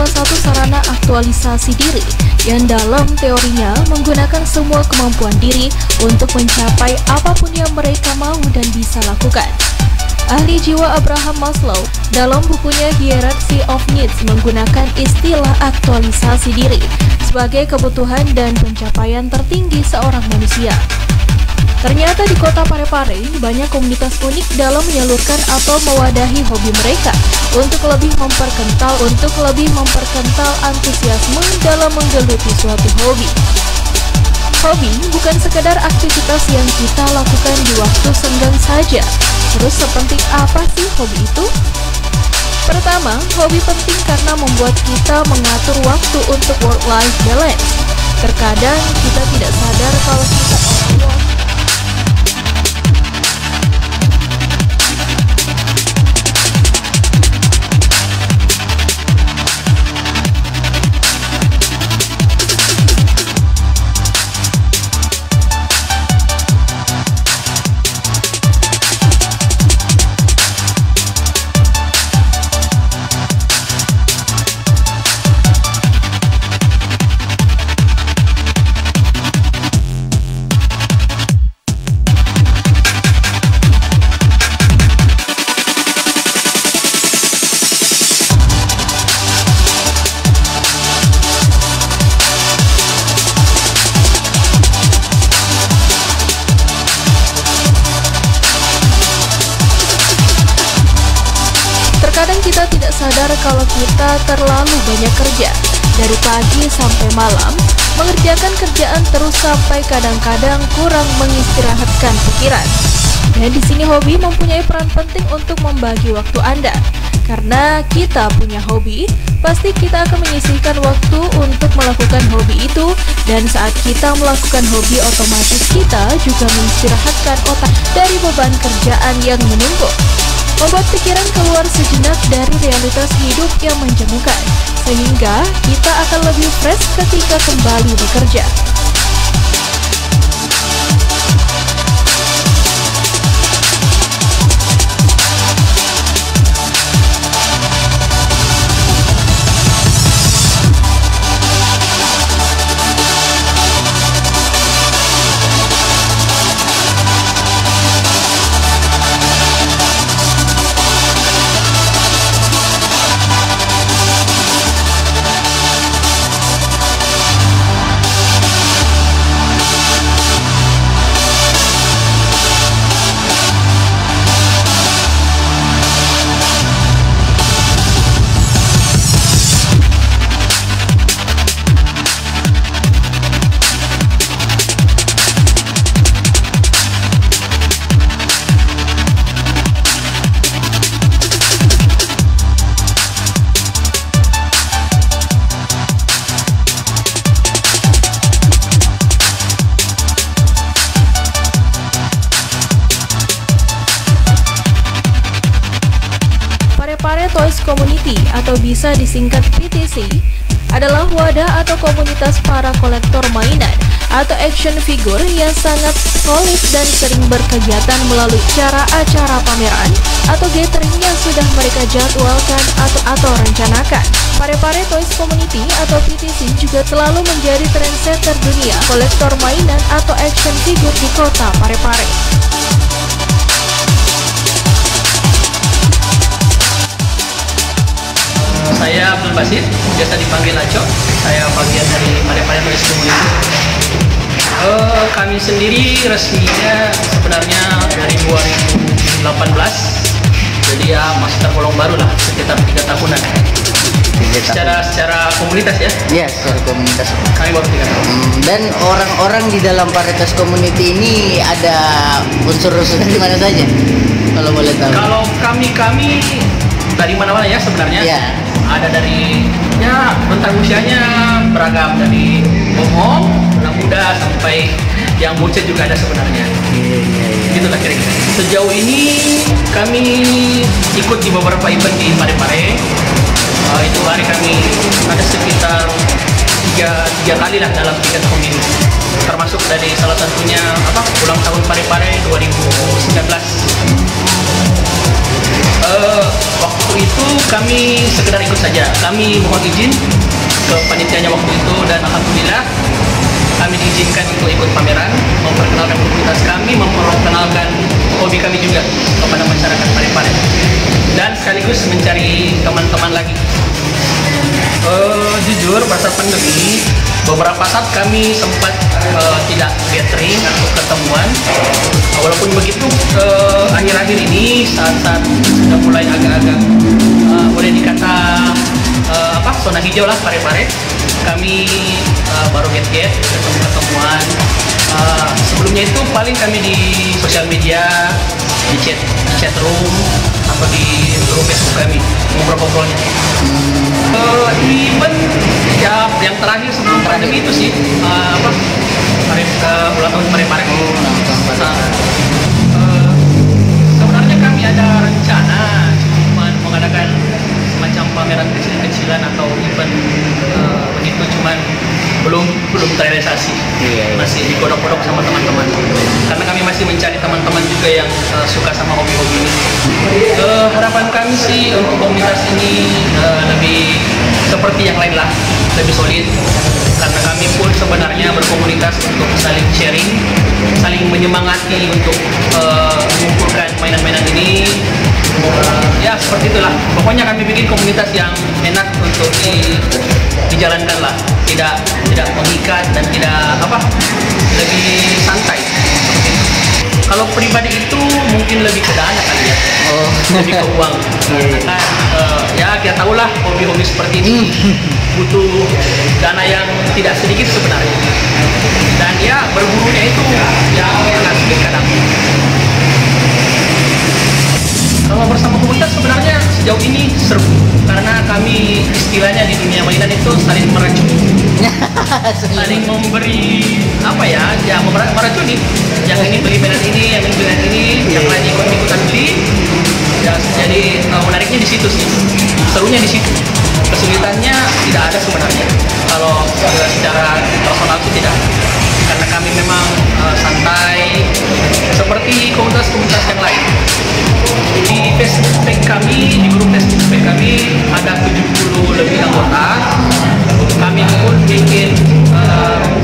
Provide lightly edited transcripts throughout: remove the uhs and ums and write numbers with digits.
salah satu sarana aktualisasi diri yang dalam teorinya menggunakan semua kemampuan diri untuk mencapai apapun yang mereka mau dan bisa lakukan. Ahli jiwa Abraham Maslow dalam bukunya Hierarchy of Needs menggunakan istilah aktualisasi diri sebagai kebutuhan dan pencapaian tertinggi seorang manusia. Ternyata di kota Parepare banyak komunitas unik dalam menyalurkan atau mewadahi hobi mereka untuk lebih memperkental antusiasme dalam menggeluti suatu hobi. Hobi bukan sekedar aktivitas yang kita lakukan di waktu senggang saja. Terus sepenting apa sih hobi itu? Pertama, hobi penting karena membuat kita mengatur waktu untuk work-life balance. Terkadang kita tidak sadar kalau kita overwork. Terkadang kita tidak sadar kalau kita terlalu banyak kerja, dari pagi sampai malam, mengerjakan kerjaan terus sampai kadang-kadang kurang mengistirahatkan pikiran. Dan di sini hobi mempunyai peran penting untuk membagi waktu Anda. Karena kita punya hobi, pasti kita akan menyisihkan waktu untuk melakukan hobi itu, dan saat kita melakukan hobi otomatis kita juga mengistirahatkan otak dari beban kerjaan yang menumpuk. Membuat pikiran keluar sejenak dari realitas hidup yang menjemukan, sehingga kita akan lebih fresh ketika kembali bekerja. Parepare Toys Community atau bisa disingkat PTC adalah wadah atau komunitas para kolektor mainan atau action figure yang sangat solid dan sering berkegiatan melalui acara pameran atau gathering yang sudah mereka jadwalkan atau rencanakan. Parepare Toys Community atau PTC juga selalu menjadi trendsetter dunia kolektor mainan atau action figure di kota Parepare. Saya Abdul Basit, biasa dipanggil Aco. Saya bagian dari Parepare Toys Community. Kami sendiri resminya sebenarnya dari 2018, jadi ya masih tergolong baru lah, sekitar 3 tahunan. Secara komunitas ya? Iya, secara komunitas. Kami baru 3 tahun. Dan orang-orang di dalam Parepare Toys Community ini ada unsur-unsur dari mana saja? Kalau boleh tahu. Kalau kami dari mana-mana ya sebenarnya. Iya. Ada dari rentang usianya beragam, dari bohong, anak muda sampai yang bucet juga ada sebenarnya. Gitulah kira-kira. Sejauh ini kami ikut di beberapa event di Parepare. Itu hari kami ada sekitar tiga kali lah dalam 3 tahun ini. Termasuk dari salah satunya ulang tahun Parepare 2019. Waktu waktu itu kami sekedar ikut saja. Kami mohon izin ke panitianya waktu itu dan alhamdulillah kami diizinkan untuk ikut pameran, memperkenalkan komunitas kami, memperkenalkan hobi kami juga kepada masyarakat Parepare dan sekaligus mencari teman-teman lagi. Jujur pada pandemi beberapa saat kami sempat tidak gathering atau ketemuan. Walaupun begitu akhir-akhir ini saat-saat sudah mulai agak-agak boleh dikata zona hijau lah Parepare, kami baru get ketemuan. Sebelumnya itu paling kami di sosial media, di chat room atau di grup Facebook kami ngobrol-ngobrolnya. Event ya yang terakhir sebelum pandemi itu sih ulang tahun Parepare. Sebenarnya kami ada rencana mengadakan semacam pameran kecil-kecilan atau event begitu, cuman belum terrealisasi. Masih digodok-godok sama teman-teman karena kami masih mencari teman-teman juga yang suka sama hobi-hobi ini. Harapan kami sih untuk komunitas ini lebih seperti yang lain lah, lebih solid, karena kami pun sebenarnya berkomunitas untuk saling sharing, saling menyemangati untuk mengumpulkan mainan-mainan ini. Ya seperti itulah, pokoknya kami bikin komunitas yang enak untuk dijalankan lah, tidak mengikat dan tidak lebih santai. Kalau pribadi itu mungkin lebih ke dana kali ya, lebih ke uang. Karena ya kita tahu lah hobi-hobi seperti ini butuh dana yang tidak sedikit sebenarnya. Dan ya berburunya itu ya agak sedikit kadang. Kalau bersama komunitas sebenarnya sejauh ini seru karena kami istilahnya di dunia mainan itu saling meracuni, saling memberi meracuni. Yang ini beli mainan ini, yang ini beli mainan ini, yang lain ikut-ikutan beli. Ya, jadi menariknya di situ sih, serunya di situ. Kesulitannya tidak ada sebenarnya. Kalau secara personal itu tidak, karena kami memang santai seperti komunitas-komunitas yang lain. Di Facebook page kami, di grup Facebook page kami ada 70 lebih anggota. Kami pun bikin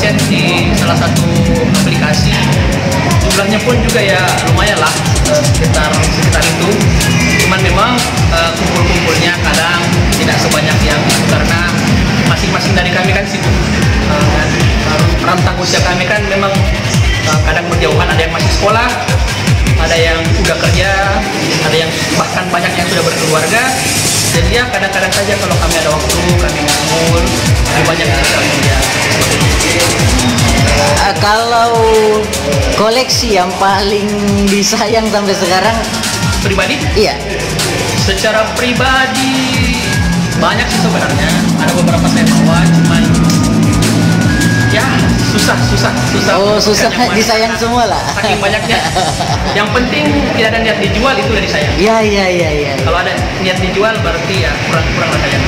chat di salah satu aplikasi. Jumlahnya pun juga ya lumayan lah, sekitar itu. Cuman memang kumpul-kumpulnya kadang tidak sebanyak yang itu karena masing-masing dari kami kan sibuk. Rentang usia kami kan memang kadang berjauhan, ada yang masih sekolah, ada yang udah kerja, ada yang bahkan banyak yang sudah berkeluarga. Jadi ya kadang-kadang saja kalau kami ada waktu kami ngumpul, lebih banyak di sosial media. Kalau koleksi yang paling disayang sampai sekarang pribadi? Iya. Secara pribadi banyak sih sebenarnya. Ada beberapa saya bawa, cuman ya susah. Oh, susah disayang semua lah. Saking banyaknya. Yang penting tidak ada niat dijual, itu udah disayang. Iya. Kalau ada niat dijual berarti ya kurang lah sayang.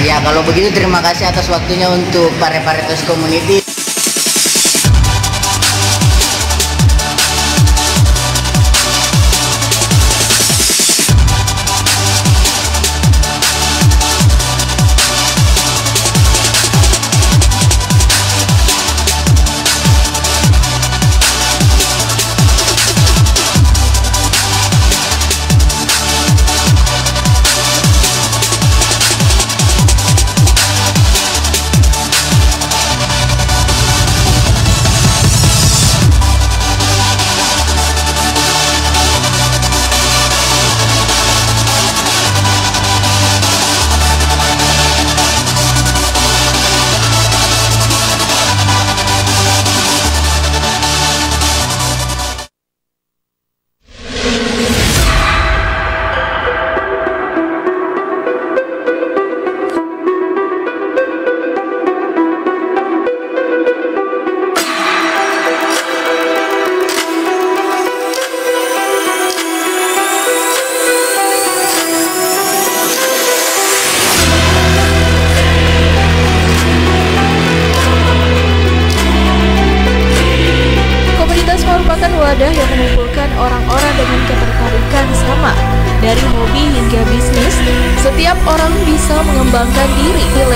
Ya kalau begitu terima kasih atas waktunya untuk Parepare Toys Community.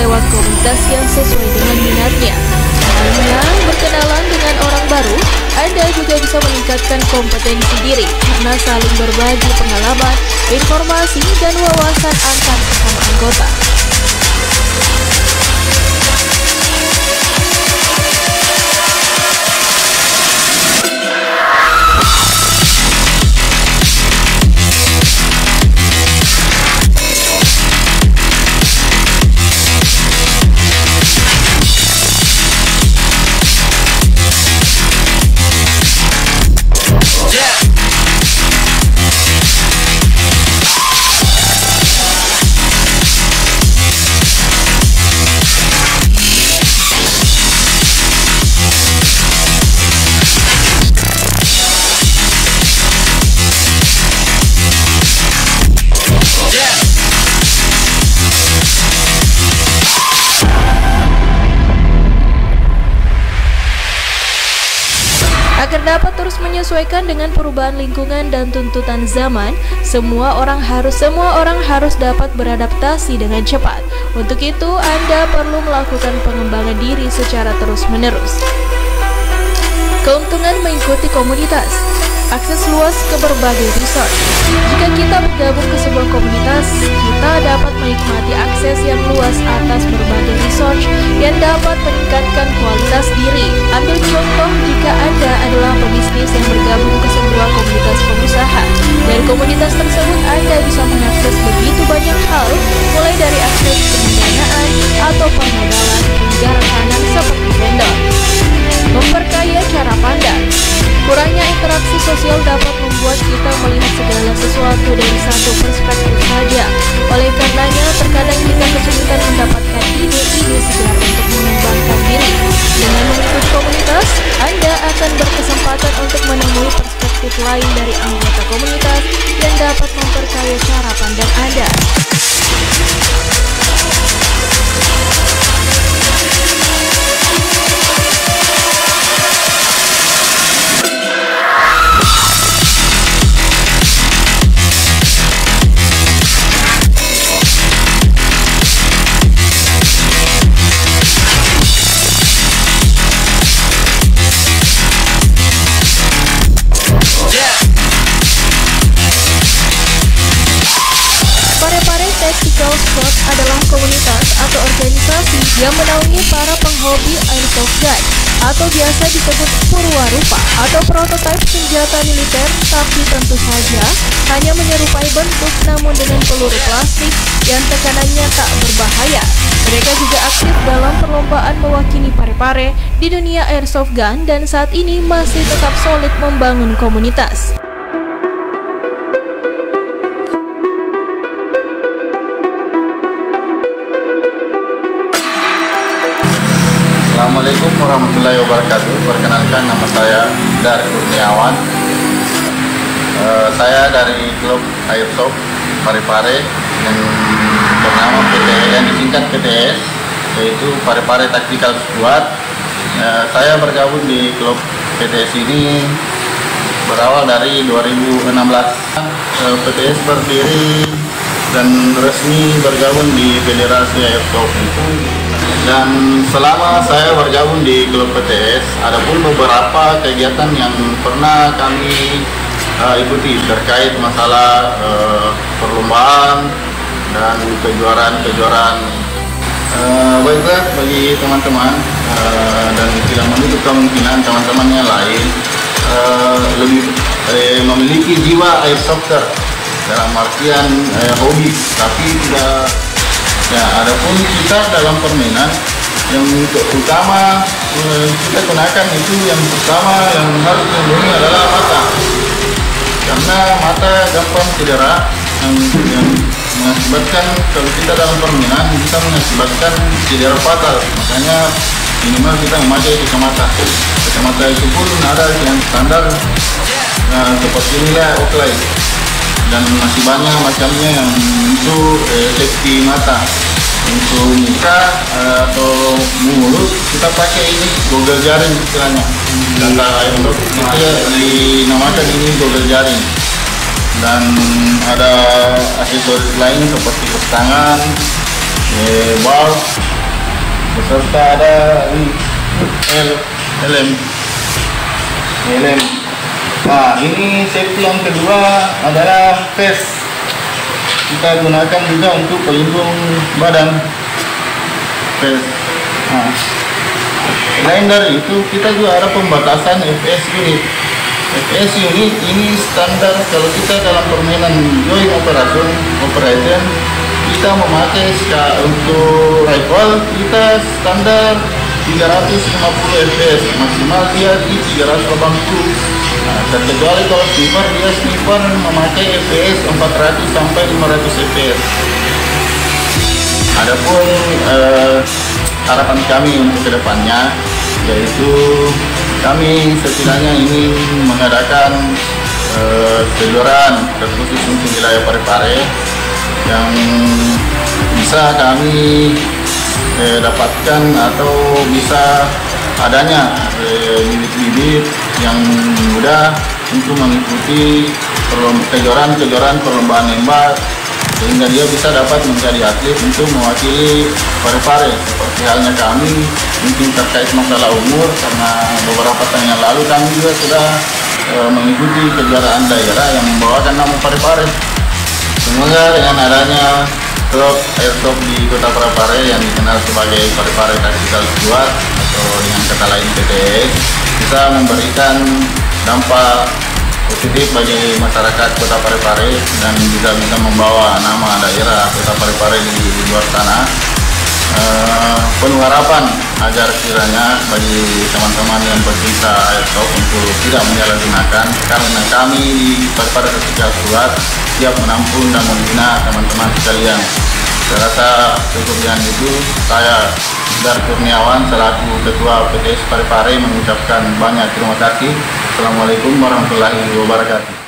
lewat komunitas yang sesuai dengan minatnya. Selainnya, berkenalan dengan orang baru, Anda juga bisa meningkatkan kompetensi diri karena saling berbagi pengalaman, informasi, dan wawasan antar sesama anggota. Agar dapat terus menyesuaikan dengan perubahan lingkungan dan tuntutan zaman, semua orang harus dapat beradaptasi dengan cepat. Untuk itu, Anda perlu melakukan pengembangan diri secara terus-menerus. Keuntungan mengikuti komunitas. Akses luas ke berbagai resource. Jika kita bergabung ke sebuah komunitas, kita dapat menikmati akses yang luas atas berbagai resource yang dapat meningkatkan kualitas diri. Ambil contoh jika Anda adalah pebisnis yang bergabung ke sebuah komunitas pengusaha. Dari komunitas tersebut, Anda bisa mengakses begitu banyak hal, mulai dari akses pendanaan atau permodalan hingga rekanan seperti vendor. Memperkaya cara pandang. Kurangnya interaksi sosial dapat membuat kita melihat segala sesuatu dari satu perspektif saja. Oleh karenanya, terkadang kita kesulitan mendapatkan ide-ide segar untuk mengembangkan diri. Dengan mengikuti komunitas, Anda akan berkesempatan untuk menemui perspektif lain dari anggota komunitas yang dapat memperkaya cara pandang Anda. Tactical Squad adalah komunitas atau organisasi yang menaungi para penghobi airsoft gun atau biasa disebut purwarupa atau prototipe senjata militer, tapi tentu saja hanya menyerupai bentuk namun dengan peluru plastik yang tekanannya tak berbahaya. Mereka juga aktif dalam perlombaan mewakili Parepare di dunia airsoft gun dan saat ini masih tetap solid membangun komunitas. Assalamualaikum warahmatullahi wabarakatuh. Perkenalkan, nama saya Dar Kurniawan. Saya dari klub Airsoft Parepare yang bernama yang disingkat PTS, yaitu Parepare Tactical Squad. Saya bergabung di klub PTS ini berawal dari 2016. PTS berdiri dan resmi bergabung di Federasi Airsoft itu. Dan selama saya bergabung di klub PTS, ada pun beberapa kegiatan yang pernah kami ikuti terkait masalah perlombaan dan kejuaraan-kejuaraan. Baiklah, bagi teman-teman dan tidak menutup kemungkinan teman-teman yang lain lebih memiliki jiwa airsofter dalam artian hobi, tapi tidak. Ya, adapun kita dalam permainan yang utama kita gunakan itu yang pertama yang harus dilindungi adalah mata, karena mata gampang cedera yang mengakibatkan kalau kita dalam permainan bisa mengakibatkan cedera fatal. Makanya minimal kita memakai kacamata itu pun ada yang standar seperti inilah Oakley, dan masih banyak macamnya yang untuk safety mata. Untuk muka atau mulut kita pakai ini goggle jaring istilahnya. Kata airsoft kita dinamakan ini goggle jaring. Dan ada aksesoris lain seperti tangan, bal, serta ada ini helm. Nah, ini safety yang kedua adalah vest. Kita gunakan juga untuk pelindung badan. Vest. Nah, selain dari itu, kita juga ada pembatasan FPS unit. FPS unit ini standar kalau kita dalam permainan joint operation, kita memakai untuk rifle kita standar 350 fps, maksimal dia di 380. Nah, terkecuali kalau sniper memakai fps 400 sampai 500 fps. Adapun harapan kami untuk kedepannya yaitu kami setidaknya ingin mengadakan kejuaraan terkhusus untuk wilayah Parepare yang bisa kami dapatkan atau bisa adanya bibit-bibit yang mudah untuk mengikuti kejuaraan perlombaan nembak sehingga dia bisa dapat menjadi atlet untuk mewakili Parepare. Seperti halnya kami mungkin terkait masalah umur, karena beberapa tahun yang lalu kami juga sudah mengikuti kejuaraan daerah yang membawakan nama Parepare. Semoga dengan adanya klub airsoft di Kota Parepare yang dikenal sebagai Parepare Tactical Squad atau dengan kata lain PTS bisa memberikan dampak positif bagi masyarakat Kota Parepare dan juga bisa membawa nama daerah Kota Parepare di luar sana. Penuh harapan agar kiranya bagi teman-teman yang bercinta airsoft untuk tidak menyalahgunakan, karena kami di Parepare Tactical Squad siap menampung dan membina teman-teman sekalian. Saya rasa cukup dengan itu. Saya Dar Kurniawan selaku Ketua PTS Parepare mengucapkan banyak terima kasih. Assalamualaikum warahmatullahi wabarakatuh.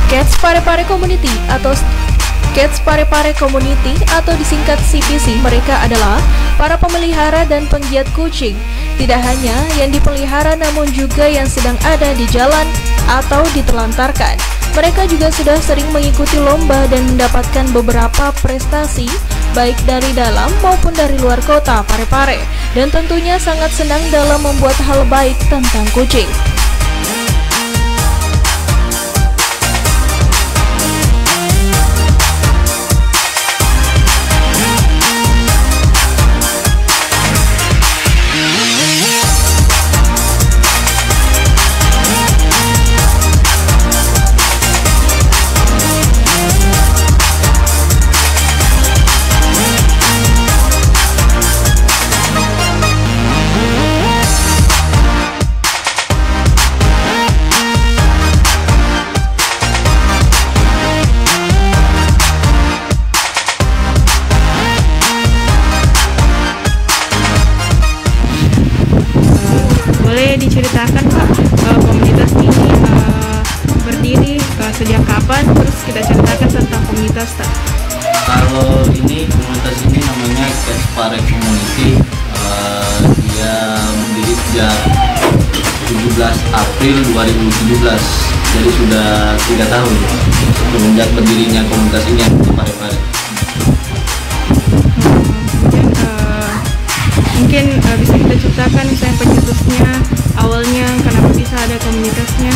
Cats Parepare Community atau Cats Parepare Community atau disingkat CPC, mereka adalah para pemelihara dan penggiat kucing. Tidak hanya yang dipelihara namun juga yang sedang ada di jalan atau ditelantarkan. Mereka juga sudah sering mengikuti lomba dan mendapatkan beberapa prestasi baik dari dalam maupun dari luar kota Parepare, dan tentunya sangat senang dalam membuat hal baik tentang kucing. Diceritakan Pak, komunitas ini berdiri sejak kapan, terus kita ceritakan tentang komunitas Pak. Kalau ini komunitas ini namanya Cats Parepare Community. Dia berdiri sejak 17 April 2017, jadi sudah 3 tahun semenjak berdirinya komunitas ini yang di Parepare. Mungkin bisa kita ceritakan misalnya pencetusnya, awalnya kenapa bisa ada komunitasnya?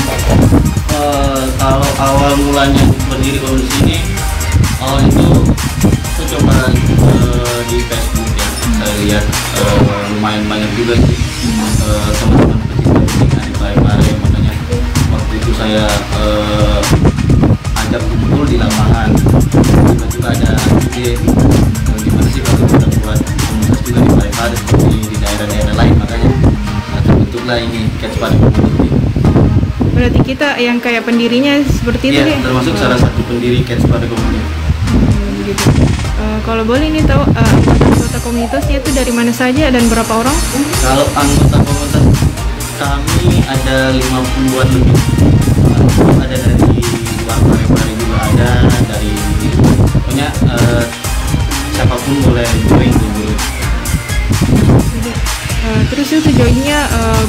Kalau awal mulanya berdiri komunitas ini, awal itu saya coba di Facebook ya, saya lihat lumayan banyak juga sih teman-teman pecinta di Parepare, makanya waktu itu saya ajak kumpul di lapangan. Tiba-tiba ada ide gimana sih kalau kita buat komunitas juga di Parepare seperti di daerah-daerah lain, makanya terbentuklah ini Cats Parepare Community. Berarti kita yang kayak pendirinya seperti itu ya? Termasuk salah satu pendiri Cats Parepare Community. Begitu. Kalau boleh ini tahu anggota komunitasnya itu dari mana saja dan berapa orang? Kalau anggota komunitas kami ada 50-an lebih. Ada dari luar Parepare juga ada,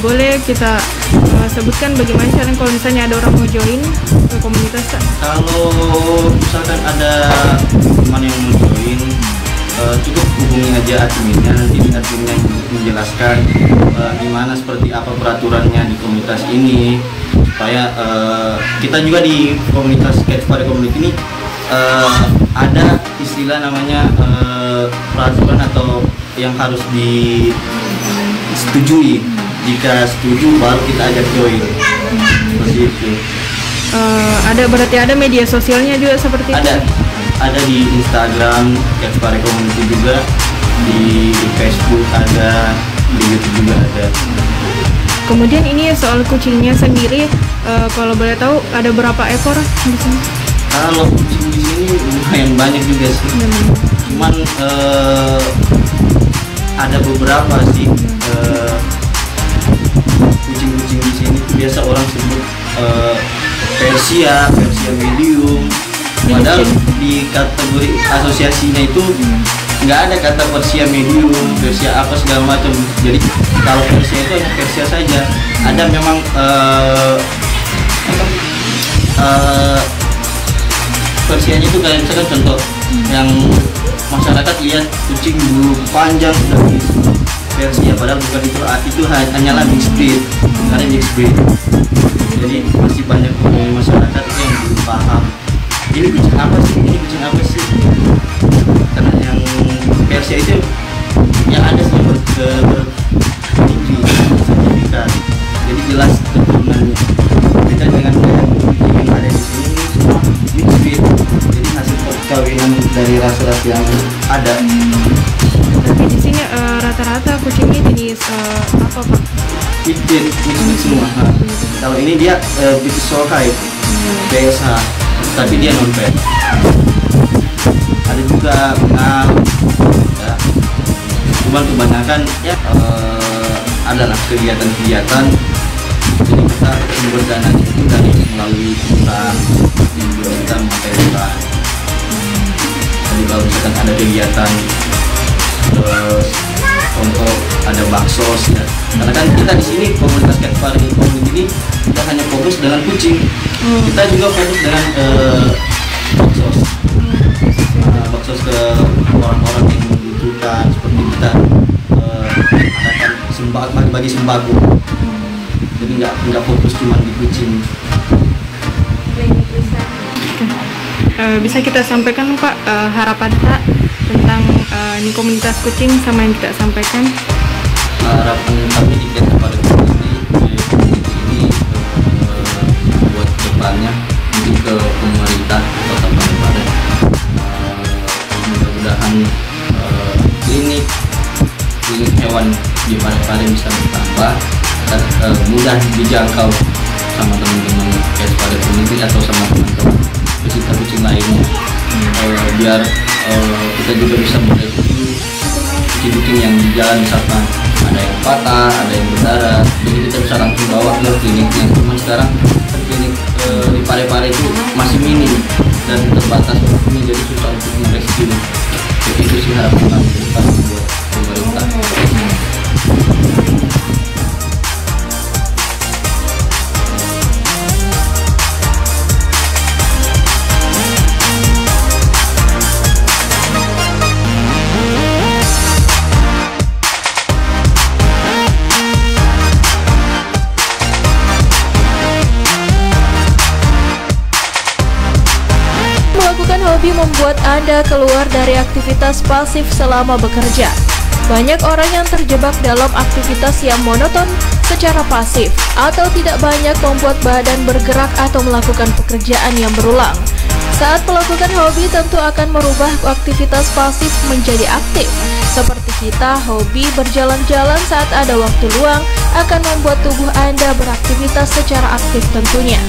boleh kita sebutkan bagaimana caranya kalau misalnya ada orang mau join ke komunitas, Kak? Kalau misalkan ada teman yang mau join, cukup hubungi aja adminnya, nanti adminnya menjelaskan gimana seperti apa peraturannya di komunitas ini, supaya kita juga di komunitas Catch Party Community ini ada istilah namanya peraturan atau yang harus disetujui. Jika setuju baru kita ajak join. Seperti itu. Berarti ada media sosialnya juga seperti itu? Ada di Instagram Catch Party Community juga, di Facebook ada, di YouTube juga ada. Kemudian ini soal kucingnya sendiri, kalau boleh tahu ada berapa ekor di sini? Kalau kucing di sini lumayan banyak juga sih. Cuman ada beberapa sih kucing-kucing di sini biasa orang sebut Persia medium. Padahal di kategori asosiasinya itu nggak ada kata Persia medium, Persia apa segala macam. Jadi kalau Persia itu hanya Persia saja. Ada memang Persianya itu kayak misalkan contoh yang masyarakat lihat kucing bulu panjang dari Persia, padahal bukan itu hanyalah mixed breed, karena mixed breed. Jadi masih banyak masyarakat yang belum paham ini kucing apa sih, karena yang Persia itu yang ada sih bertinggi sertifikat, jadi jelas keturunannya. Beda dengan yang ada di sini semua mixed breed, jadi hasil perkawinan dari ras-ras yang ada. Tapi di sini rata-rata kucingnya jenis apa, Pak? Mixed breed semua. Kalau ini dia British Shorthair, BSH, tapi dia non pet. Ada juga bengal, ya. Cuman kebanyakan ya adalah kegiatan-kegiatan. Jadi kita sumber dananya itu dari melalui hutan, juga kita memakai hutan. Jadi kalau misalkan ada kegiatan, terus untuk ada baksos ya. Karena kan kita di sini komunitas Catch Party Community ini kita hanya fokus dengan kucing. Kita juga fokus dengan baksos. Baksos ke orang-orang yang membutuhkan, seperti kita adakan sembako, bagi sembako. Jadi nggak fokus cuma di kucing. Bisa kita sampaikan, Pak, harapan Pak tentang ini komunitas kucing sama yang kita sampaikan? Harapan kami di Catch Party Community ini buat kedepannya mungkin ke pemerintah Kota Parepare, mudah-mudahan klinik hewan di Parepare bisa bertambah, mudah dijangkau sama teman-teman Catch Party Community atau sama teman-teman pecinta kucing lainnya, biar kita juga bisa mereview kucing-kucing yang di jalan, misalkan ada yang patah, ada yang berdarah, jadi kita bisa langsung bawa ke kliniknya. Cuman sekarang klinik di Parepare itu masih minim dan terbatas waktunya, jadi susah untuk merescue. Jadi itu sih harapan kami ke depan buat pemerintah. Hobi membuat Anda keluar dari aktivitas pasif selama bekerja. Banyak orang yang terjebak dalam aktivitas yang monoton secara pasif atau tidak banyak membuat badan bergerak atau melakukan pekerjaan yang berulang. Saat melakukan hobi tentu akan merubah aktivitas pasif menjadi aktif. Seperti kita, hobi berjalan-jalan saat ada waktu luang akan membuat tubuh Anda beraktivitas secara aktif tentunya.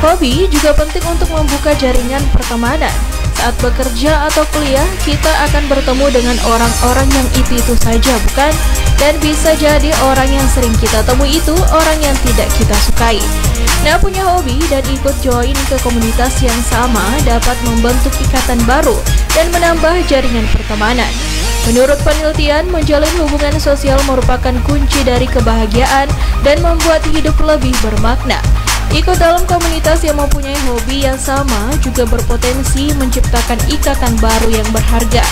Hobi juga penting untuk membuka jaringan pertemanan. Saat bekerja atau kuliah, kita akan bertemu dengan orang-orang yang itu saja, bukan? Dan bisa jadi orang yang sering kita temui itu orang yang tidak kita sukai. Nah, punya hobi dan ikut join ke komunitas yang sama dapat membentuk ikatan baru dan menambah jaringan pertemanan. Menurut penelitian, menjalin hubungan sosial merupakan kunci dari kebahagiaan dan membuat hidup lebih bermakna. Ikut dalam komunitas yang mempunyai hobi yang sama juga berpotensi menciptakan ikatan baru yang berharga.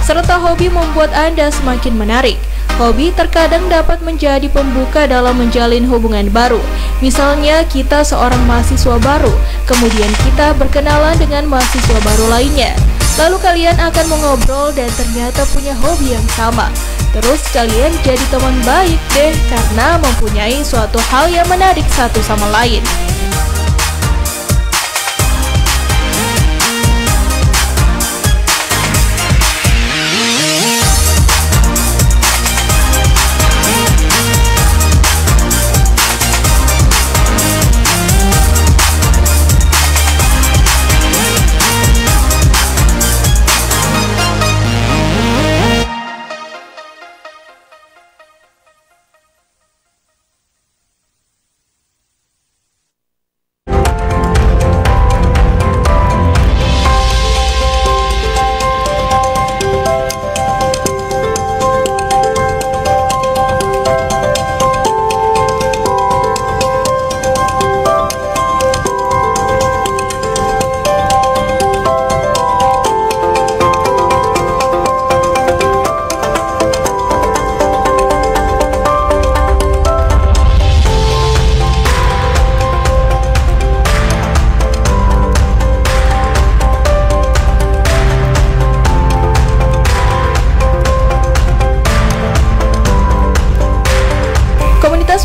Serta hobi membuat Anda semakin menarik. Hobi terkadang dapat menjadi pembuka dalam menjalin hubungan baru. Misalnya kita seorang mahasiswa baru, kemudian kita berkenalan dengan mahasiswa baru lainnya. Lalu kalian akan mengobrol dan ternyata punya hobi yang sama. Terus kalian jadi teman baik deh karena mempunyai suatu hal yang menarik satu sama lain.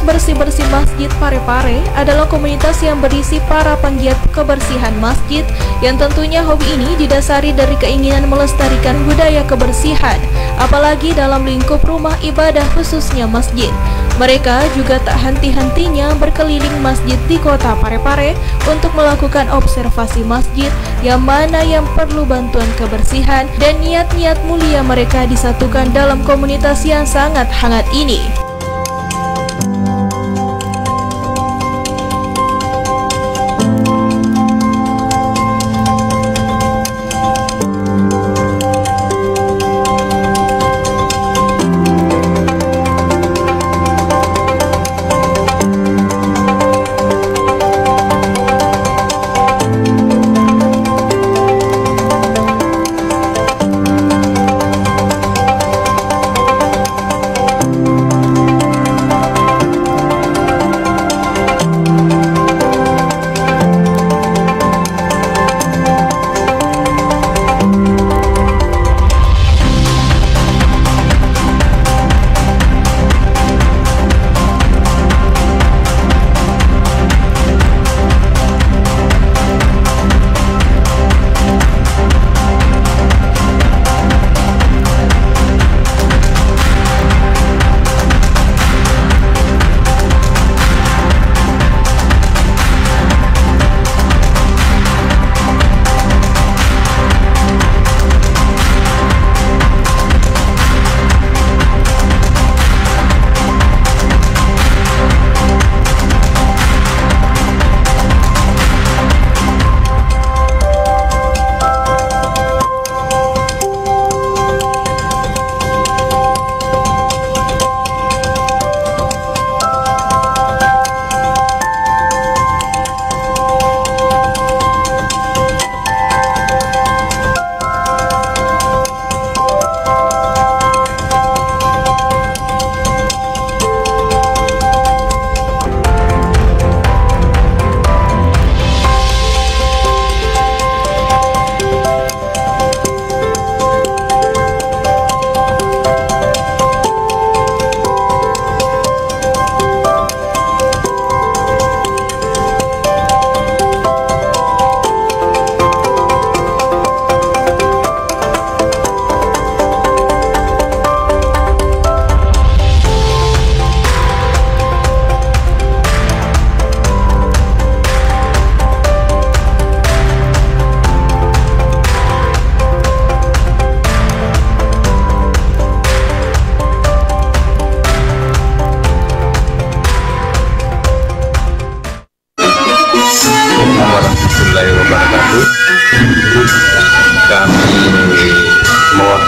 Bersih-bersih Masjid Parepare adalah komunitas yang berisi para penggiat kebersihan masjid yang tentunya hobi ini didasari dari keinginan melestarikan budaya kebersihan, apalagi dalam lingkup rumah ibadah khususnya masjid. Mereka juga tak henti-hentinya berkeliling masjid di kota Parepare untuk melakukan observasi masjid yang mana yang perlu bantuan kebersihan, dan niat-niat mulia mereka disatukan dalam komunitas yang sangat hangat ini.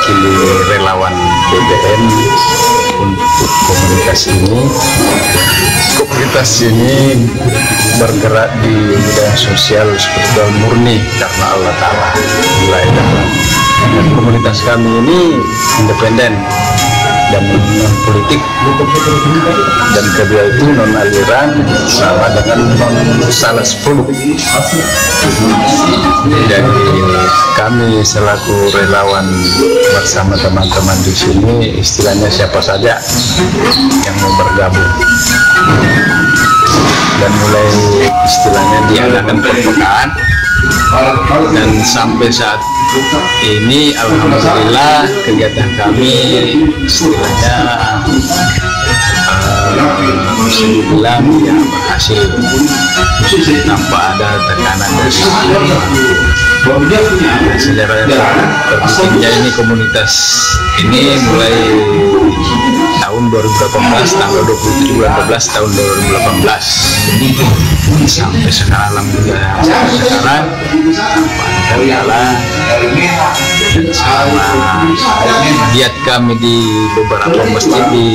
mewakili relawan BPN untuk komunitas ini. Komunitas ini bergerak di bidang sosial spiritual murni karena Allah Ta'ala. Dan komunitas kami ini independen dan non politik, dan kedua itu non aliran sama dengan non salas produk. Jadi kami selaku relawan bersama teman-teman di sini, istilahnya siapa saja yang mau bergabung, dan mulai istilahnya diadakan perpekaan, dan sampai saat ini alhamdulillah kegiatan kami istilahnya bisa dibilang ya berhasil tanpa ada tekanan dari sejarah terbentuknya ini komunitas ini mulai tahun 2018, tanggal 27 bulan 12 tahun 2018 sampai sekarang alhamdulillah sekarang tanpa kendala. Sama giat kami di beberapa masjid, di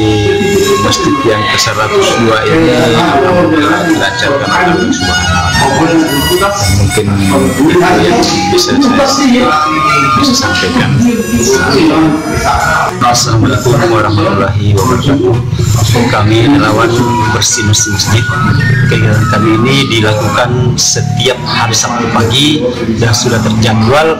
masjid yang ke-102 ini alhamdulillah dilancarkan oleh Allah Subhanahu wa Ta'ala. Mungkin itu yang bisa saya sampaikan. Assalamualaikum warahmatullahi wabarakatuh. Kami relawan bersih masjid. Kegiatan kami ini dilakukan setiap hari Sabtu pagi dan sudah terjadwal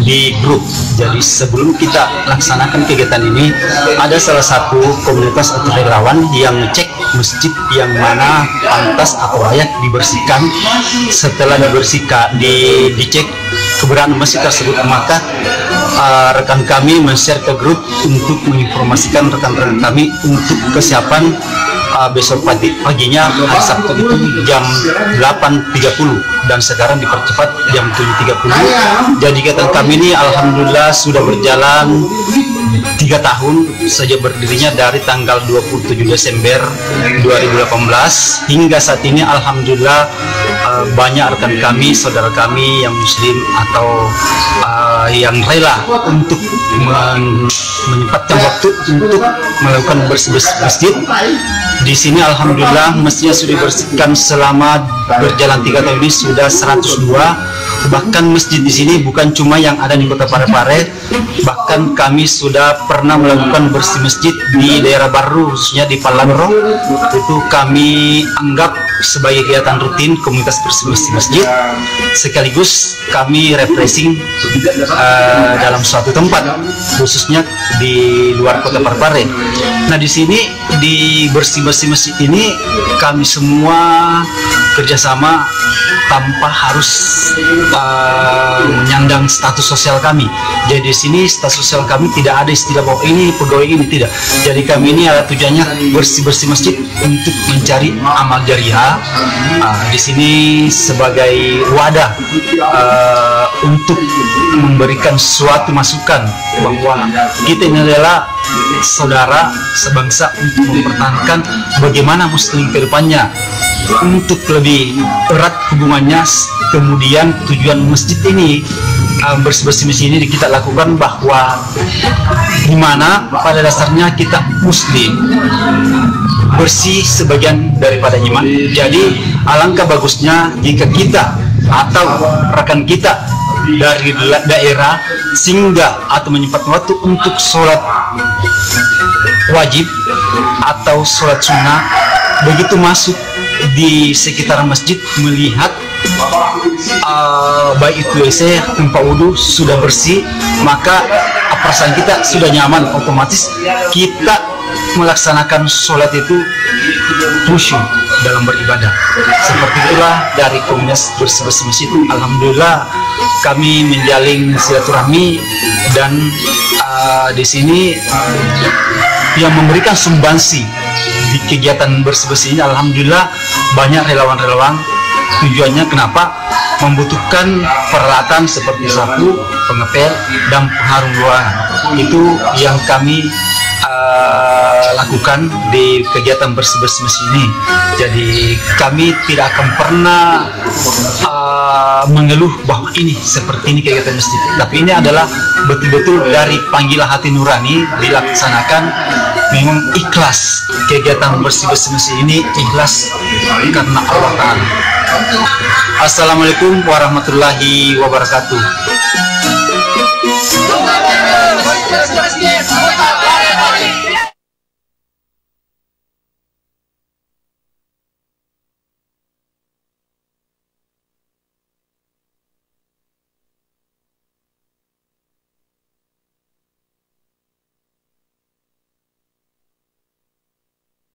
di grup. Jadi sebelum kita laksanakan kegiatan ini, ada salah satu komunitas atau relawan yang ngecek masjid yang mana pantas atau layak dibersihkan. Setelah dibersihkan, dicek keberadaan masjid tersebut, maka rekan kami men-share ke grup untuk menginformasikan rekan-rekan kami untuk kesiapan besok paginya hari Sabtu itu jam 8.30 dan sekarang dipercepat jam 7.30. Jadi kegiatan kami ini alhamdulillah sudah berjalan 3 tahun sejak berdirinya dari tanggal 27 Desember 2018 hingga saat ini. Alhamdulillah banyak rekan kami, saudara kami yang muslim atau yang rela untuk menyempatkan waktu untuk melakukan bersih-bersih masjid. Di sini alhamdulillah masjidnya sudah dibersihkan selama berjalan 3 tahun ini sudah 102. Bahkan masjid di sini bukan cuma yang ada di Kota Parepare, bahkan kami sudah pernah melakukan bersih masjid di daerah baru, khususnya di Palambro. Itu kami anggap sebagai kegiatan rutin komunitas bersih masjid, sekaligus kami refreshing dalam suatu tempat, khususnya di luar Kota Parepare. Nah, di sini di bersih masjid ini kami semua kerjasama tanpa harus menyandang status sosial kami. Jadi di sini status sosial kami tidak ada istilah bahwa ini pegawai ini, tidak. Jadi kami ini ada tujuannya bersih masjid untuk mencari amal jariah. Di sini sebagai wadah untuk memberikan suatu masukan bahwa kita ini adalah saudara sebangsa untuk mempertahankan bagaimana muslim ke depannya untuk lebih erat hubungannya. Kemudian tujuan masjid ini bersih masjid ini kita lakukan bahwa dimana pada dasarnya kita muslim, bersih sebagian daripada iman. Jadi alangkah bagusnya jika kita atau rekan kita dari daerah singgah atau menyempatkan waktu untuk sholat wajib atau sholat sunnah, begitu masuk di sekitar masjid melihat baik itu WC, tempat wudhu sudah bersih, maka perasaan kita sudah nyaman, otomatis kita melaksanakan sholat itu khusyuk dalam beribadah. Seperti itulah dari komunitas bersih masjid. Alhamdulillah kami menjalin silaturahmi dan di sini yang memberikan sumbangsi di kegiatan bersih ini alhamdulillah banyak relawan-relawan. Tujuannya kenapa? Membutuhkan peralatan seperti sapu, pengepel, dan pengharum ruangan. Itu yang kami lakukan di kegiatan bersih-bersih ini. Jadi kami tidak akan pernah mengeluh bahwa ini seperti ini kegiatan masjid, tapi ini adalah betul-betul dari panggilan hati nurani dilaksanakan, memang ikhlas. Kegiatan bersih-bersih masjid ini ikhlas karena Allah Ta'ala. Assalamualaikum warahmatullahi wabarakatuh.